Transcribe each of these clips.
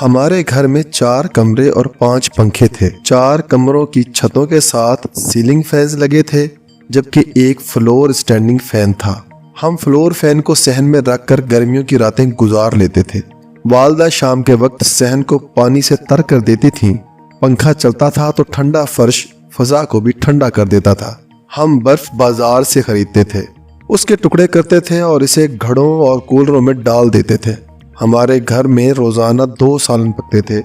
ہمارے گھر میں 4 کمرے اور 5 پنکھے تھے۔ 4 کمروں کی چھتوں کے ساتھ سیلنگ فینز لگے تھے، جبکہ ایک فلور اسٹینڈنگ فین تھا۔ ہم فلور فین کو صحن میں رکھ کر گرمیوں کی راتیں گزار لیتے تھے۔ والدہ شام کے وقت صحن کو پانی سے تر کر دیتی تھیں۔ پنکھا چلتا تھا تو ٹھنڈا فرش فضا کو بھی ٹھنڈا کر دیتا تھا۔ ہم برف بازار سے خریدتے تھے، اس کے ٹکڑے کرتے تھے اور اسے گھڑوں اور کولروں میں ڈال دیتے تھے۔ ہمارے گھر میں روزانہ 2 سالن پکتے تھے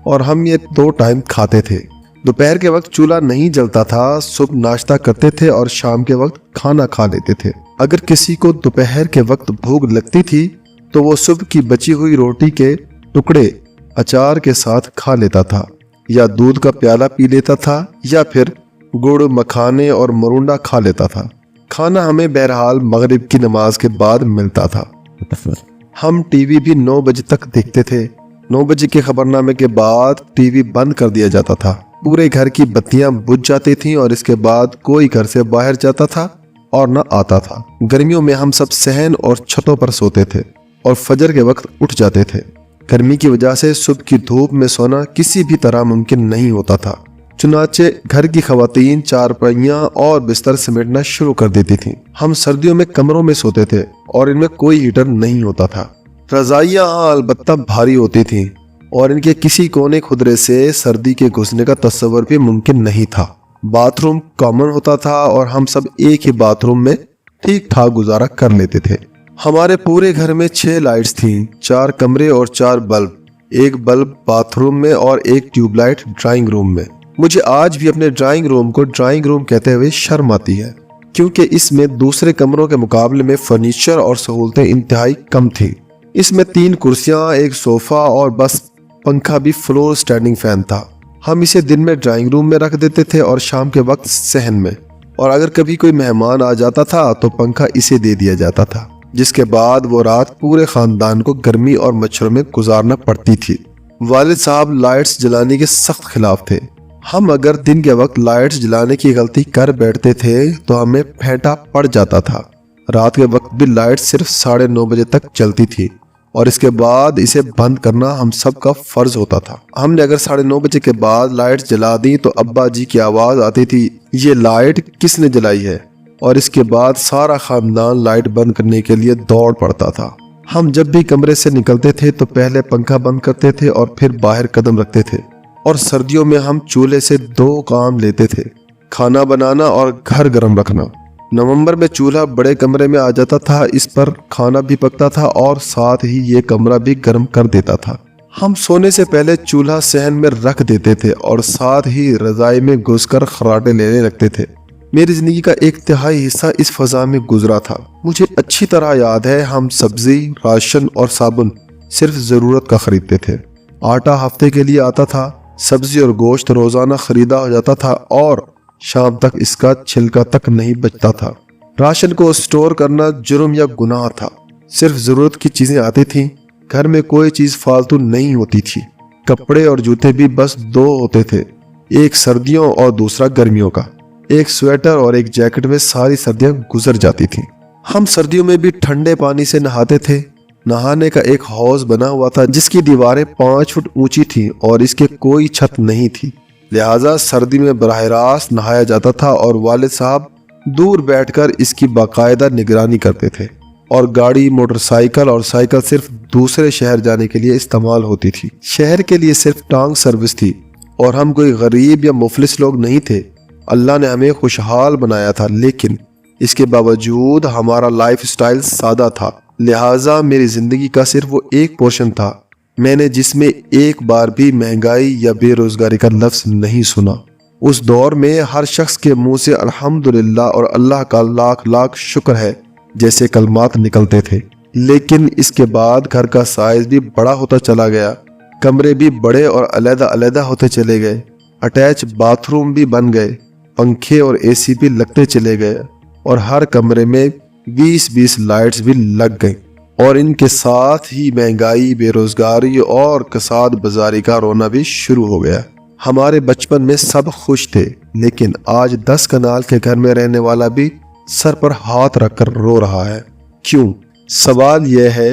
اور ہم یہ 2 ٹائم کھاتے تھے۔ دوپہر کے وقت چولہا نہیں جلتا تھا، صبح ناشتہ کرتے تھے اور شام کے وقت کھانا کھا لیتے تھے۔ اگر کسی کو دوپہر کے وقت بھوک لگتی تھی تو وہ صبح کی بچی ہوئی روٹی کے ٹکڑے اچار کے ساتھ کھا لیتا تھا، یا دودھ کا پیالہ پی لیتا تھا، یا پھر گڑ، مکھانے اور مرونڈا کھا لیتا تھا۔ کھانا ہمیں بہرحال مغرب کی نماز کے بعد ملتا تھا۔ ہم ٹی وی بھی 9 بجے تک دیکھتے تھے۔ 9 بجے کے خبرنامے کے بعد ٹی وی بند کر دیا جاتا تھا۔ پورے گھر کی بتیاں بجھ جاتی تھیں اور اس کے بعد کوئی گھر سے باہر جاتا تھا اور نہ آتا تھا۔ گرمیوں میں ہم سب صحن اور چھتوں پر سوتے تھے اور فجر کے وقت اٹھ جاتے تھے۔ گرمی کی وجہ سے صبح کی دھوپ میں سونا کسی بھی طرح ممکن نہیں ہوتا تھا، چنانچہ گھر کی خواتین چارپائیاں اور بستر سمیٹنا شروع کر دیتی تھیں۔ ہم سردیوں میں کمروں میں سوتے تھے اور ان میں کوئی ہیٹر نہیں ہوتا تھا۔ رضائیاں البتہ بھاری ہوتی تھیں اور ان کے کسی کونے خدرے سے سردی کے گھسنے کا تصور بھی ممکن نہیں تھا۔ باتھ روم کامن ہوتا تھا اور ہم سب ایک ہی باتھ روم میں ٹھیک ٹھاک گزارا کر لیتے تھے۔ ہمارے پورے گھر میں 6 لائٹس تھیں، 4 کمرے اور 4 بلب، ایک بلب باتھ روم میں اور ایک ٹیوب لائٹ ڈرائنگ روم میں۔ مجھے آج بھی اپنے ڈرائنگ روم کو ڈرائنگ روم کہتے ہوئے شرم آتی ہے، کیونکہ اس میں دوسرے کمروں کے مقابلے میں فرنیچر اور سہولتیں انتہائی کم تھیں۔ اس میں 3 کرسیاں، ایک صوفہ اور بس پنکھا بھی فلور اسٹینڈنگ فین تھا۔ ہم اسے دن میں ڈرائنگ روم میں رکھ دیتے تھے اور شام کے وقت صحن میں، اور اگر کبھی کوئی مہمان آ جاتا تھا تو پنکھا اسے دے دیا جاتا تھا، جس کے بعد وہ رات پورے خاندان کو گرمی اور مچھروں میں گزارنا پڑتی تھی۔ والد صاحب لائٹس جلانے کے سخت خلاف تھے۔ ہم اگر دن کے وقت لائٹس جلانے کی غلطی کر بیٹھتے تھے تو ہمیں پھینٹا پڑ جاتا تھا۔ رات کے وقت بھی لائٹ صرف 9:30 بجے تک چلتی تھی اور اس کے بعد اسے بند کرنا ہم سب کا فرض ہوتا تھا۔ ہم نے اگر 9:30 بجے کے بعد لائٹ جلا دی تو ابا جی کی آواز آتی تھی، یہ لائٹ کس نے جلائی ہے؟ اور اس کے بعد سارا خاندان لائٹ بند کرنے کے لیے دوڑ پڑتا تھا۔ ہم جب بھی کمرے سے نکلتے تھے تو پہلے پنکھا بند کرتے تھے اور پھر باہر قدم رکھتے تھے۔ اور سردیوں میں ہم چولہے سے 2 کام لیتے تھے، کھانا بنانا اور گھر گرم رکھنا۔ نومبر میں چولہا بڑے کمرے میں آ جاتا تھا، اس پر کھانا بھی پکتا تھا اور ساتھ ہی یہ کمرہ بھی گرم کر دیتا تھا۔ ہم سونے سے پہلے چولہا صحن میں رکھ دیتے تھے اور ساتھ ہی رضائی میں گھس کر خراٹے لینے لگتے تھے۔ میری زندگی کا 1/3 حصہ اس فضا میں گزرا تھا۔ مجھے اچھی طرح یاد ہے ہم سبزی، راشن اور صابن صرف ضرورت کا خریدتے تھے۔ آٹا ہفتے کے لیے آتا تھا، سبزی اور گوشت روزانہ خریدا ہو جاتا تھا اور شام تک اس کا چھلکا تک نہیں بچتا تھا۔ راشن کو اسٹور کرنا جرم یا گناہ تھا۔ صرف ضرورت کی چیزیں آتی تھیں، گھر میں کوئی چیز فالتو نہیں ہوتی تھی۔ کپڑے اور جوتے بھی بس 2 ہوتے تھے، ایک سردیوں اور دوسرا گرمیوں کا۔ ایک سویٹر اور ایک جیکٹ میں ساری سردیاں گزر جاتی تھیں۔ ہم سردیوں میں بھی ٹھنڈے پانی سے نہاتے تھے۔ نہانے کا ایک حوض بنا ہوا تھا جس کی دیواریں 5 فٹ اونچی تھیں اور اس کے کوئی چھت نہیں تھی، لہٰذا سردی میں براہ راست نہایا جاتا تھا اور والد صاحب دور بیٹھ کر اس کی باقاعدہ نگرانی کرتے تھے۔ اور گاڑی، موٹر سائیکل اور سائیکل صرف دوسرے شہر جانے کے لیے استعمال ہوتی تھی۔ شہر کے لیے صرف ٹانگ سروس تھی اور ہم کوئی غریب یا مفلس لوگ نہیں تھے۔ اللہ نے ہمیں خوشحال بنایا تھا، لیکن اس کے باوجود ہمارا لائف سٹائل سادہ تھا، لہٰذا میری زندگی کا صرف وہ ایک پورشن تھا میں نے جس میں ایک بار بھی مہنگائی یا بے روزگاری کا لفظ نہیں سنا۔ اس دور میں ہر شخص کے منہ سے الحمدللہ اور اللہ کا لاکھ لاکھ شکر ہے جیسے کلمات نکلتے تھے۔ لیکن اس کے بعد گھر کا سائز بھی بڑا ہوتا چلا گیا، کمرے بھی بڑے اور علیحدہ علیحدہ ہوتے چلے گئے، اٹیچ باتھ روم بھی بن گئے، پنکھے اور اے سی بھی لگتے چلے گئے اور ہر کمرے میں 20 لائٹس بھی لگ گئیں، اور ان کے ساتھ ہی مہنگائی، بے روزگاری اور کساد بازاری کا رونا بھی شروع ہو گیا۔ ہمارے بچپن میں سب خوش تھے، لیکن آج 10 کنال کے گھر میں رہنے والا بھی سر پر ہاتھ رکھ کر رو رہا ہے۔ کیوں؟ سوال یہ ہے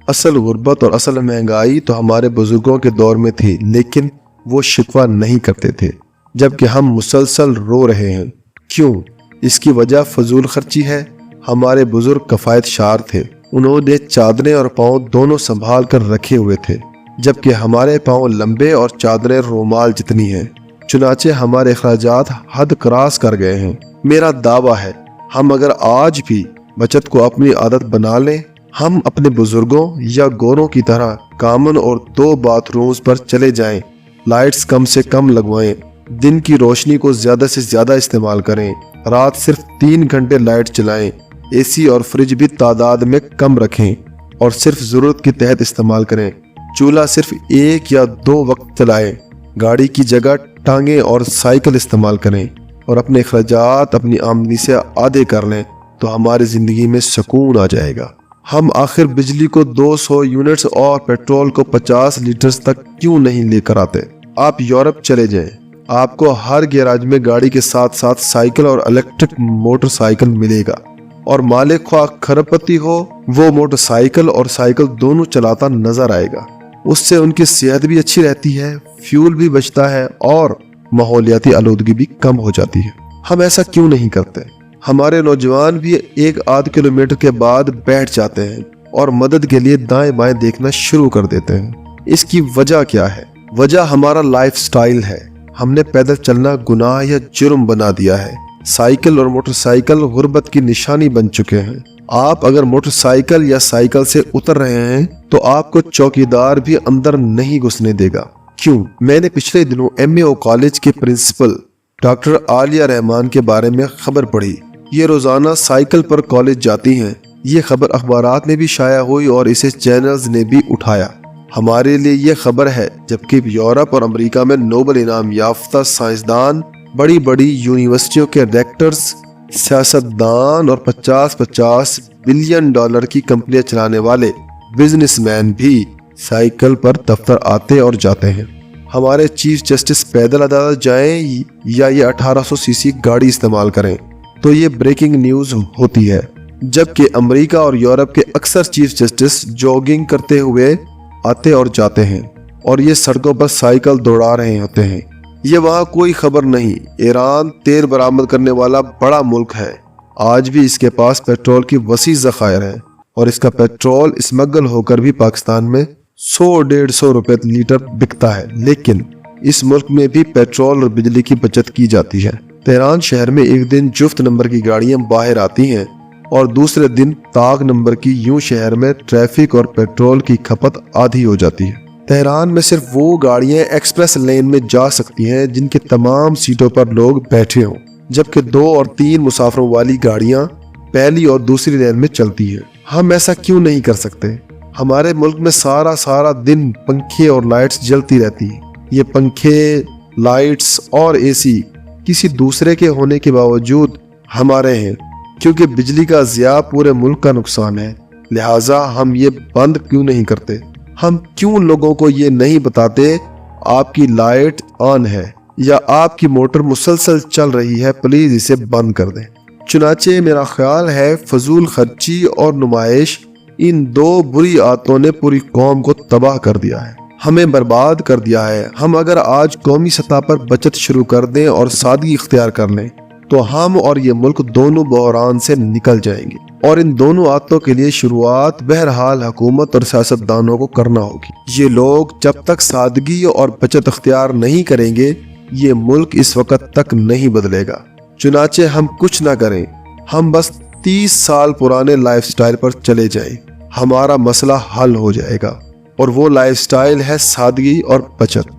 اصل غربت اور اصل مہنگائی تو ہمارے بزرگوں کے دور میں تھی، لیکن وہ شکوہ نہیں کرتے تھے، جبکہ ہم مسلسل رو رہے ہیں۔ کیوں؟ اس کی وجہ فضول خرچی ہے۔ ہمارے بزرگ کفایت شار تھے، انہوں نے چادریں اور پاؤں دونوں سنبھال کر رکھے ہوئے تھے، جبکہ ہمارے پاؤں لمبے اور چادریں رومال جتنی ہیں۔ چنانچہ ہمارے اخراجات حد کراس کر گئے ہیں۔ میرا دعویٰ ہے ہم اگر آج بھی بچت کو اپنی عادت بنا لیں، ہم اپنے بزرگوں یا گوروں کی طرح کامن اور 2 باتھ رومز پر چلے جائیں، لائٹس کم سے کم لگوائیں، دن کی روشنی کو زیادہ سے زیادہ استعمال کریں، رات صرف 3 گھنٹے لائٹ چلائیں، اے سی اور فریج بھی تعداد میں کم رکھیں اور صرف ضرورت کے تحت استعمال کریں، چولہا صرف 1 یا 2 وقت چلائیں، گاڑی کی جگہ ٹانگیں اور سائیکل استعمال کریں اور اپنے اخراجات اپنی آمدنی سے آدھے کر لیں تو ہماری زندگی میں سکون آ جائے گا۔ ہم آخر بجلی کو 200 یونٹس اور پیٹرول کو 50 لیٹرز تک کیوں نہیں لے کر آتے؟ آپ یورپ چلے جائیں، آپ کو ہر گیراج میں گاڑی کے ساتھ ساتھ سائیکل اور الیکٹرک موٹر سائیکل ملے گا، اور مالک خواہ کھرب پتی ہو، وہ موٹر سائیکل اور سائیکل دونوں چلاتا نظر آئے گا۔ اس سے ان کی صحت بھی اچھی رہتی ہے، فیول بھی بچتا ہے اور ماحولیاتی آلودگی بھی کم ہو جاتی ہے۔ ہم ایسا کیوں نہیں کرتے؟ ہمارے نوجوان بھی 1-8 کلومیٹر کے بعد بیٹھ جاتے ہیں اور مدد کے لیے دائیں بائیں دیکھنا شروع کر دیتے ہیں۔ اس کی وجہ کیا ہے؟ وجہ ہمارا لائف سٹائل ہے۔ ہم نے پیدل چلنا گناہ یا جرم بنا دیا ہے۔ سائیکل اور موٹر سائیکل غربت کی نشانی بن چکے ہیں۔ آپ اگر موٹر سائیکل یا سائیکل سے اتر رہے ہیں تو آپ کو چوکیدار بھی اندر نہیں گھسنے دے گا۔ کیوں؟ میں نے پچھلے دنوں MAO کالج کے پرنسپل ڈاکٹر عالیہ رحمان کے بارے میں خبر پڑھی۔ یہ روزانہ سائیکل پر کالج جاتی ہیں۔ یہ خبر اخبارات میں بھی شائع ہوئی اور اسے چینلز نے بھی اٹھایا۔ ہمارے لیے یہ خبر ہے، جبکہ یورپ اور امریکہ میں نوبل انعام یافتہ سائنسدان، بڑی بڑی یونیورسٹیوں کے ریکٹرز، سیاستدان اور 50-50 بلین ڈالر کی کمپنیاں چلانے والے بزنس مین بھی سائیکل پر دفتر آتے اور جاتے ہیں۔ ہمارے چیف جسٹس پیدل عدالت جائیں یا یہ 1800 سی سی گاڑی استعمال کریں تو یہ بریکنگ نیوز ہوتی ہے، جبکہ امریکہ اور یورپ کے اکثر چیف جسٹس جاگنگ کرتے ہوئے آتے اور جاتے ہیں اور یہ سڑکوں پر سائیکل دوڑا رہے ہوتے ہیں۔ یہ وہاں کوئی خبر نہیں۔ ایران تیل برآمد کرنے والا بڑا ملک ہے، آج بھی اس کے پاس پیٹرول کی وسیع ذخائر ہیں اور اس کا پیٹرول اسمگل ہو کر بھی پاکستان میں 100-150 روپے لیٹر بکتا ہے، لیکن اس ملک میں بھی پیٹرول اور بجلی کی بچت کی جاتی ہے۔ تہران شہر میں ایک دن جفت نمبر کی گاڑیاں باہر آتی ہیں اور دوسرے دن طاق نمبر کی، یوں شہر میں ٹریفک اور پیٹرول کی کھپت آدھی ہو جاتی ہے۔ تہران میں صرف وہ گاڑیاں ایکسپریس لین میں جا سکتی ہیں جن کے تمام سیٹوں پر لوگ بیٹھے ہوں، جبکہ 2 اور 3 مسافروں والی گاڑیاں پہلی اور دوسری لین میں چلتی ہیں۔ ہم ایسا کیوں نہیں کر سکتے؟ ہمارے ملک میں سارا دن پنکھے اور لائٹس جلتی رہتی ہیں۔ یہ پنکھے، لائٹس اور اے سی کسی دوسرے کے ہونے کے باوجود ہمارے ہیں، کیونکہ بجلی کا ضیاع پورے ملک کا نقصان ہے۔ لہٰذا ہم یہ بند کیوں نہیں کرتے؟ ہم کیوں لوگوں کو یہ نہیں بتاتے آپ کی لائٹ آن ہے یا آپ کی موٹر مسلسل چل رہی ہے، پلیز اسے بند کر دیں۔ چنانچہ میرا خیال ہے فضول خرچی اور نمائش، ان 2 بری عادتوں نے پوری قوم کو تباہ کر دیا ہے، ہمیں برباد کر دیا ہے۔ ہم اگر آج قومی سطح پر بچت شروع کر دیں اور سادگی اختیار کر لیں تو ہم اور یہ ملک دونوں بحران سے نکل جائیں گے، اور ان دونوں عادتوں کے لیے شروعات بہرحال حکومت اور سیاستدانوں کو کرنا ہوگی۔ یہ لوگ جب تک سادگی اور بچت اختیار نہیں کریں گے، یہ ملک اس وقت تک نہیں بدلے گا۔ چنانچہ ہم کچھ نہ کریں، ہم بس 30 سال پرانے لائف سٹائل پر چلے جائیں، ہمارا مسئلہ حل ہو جائے گا، اور وہ لائف سٹائل ہے سادگی اور بچت۔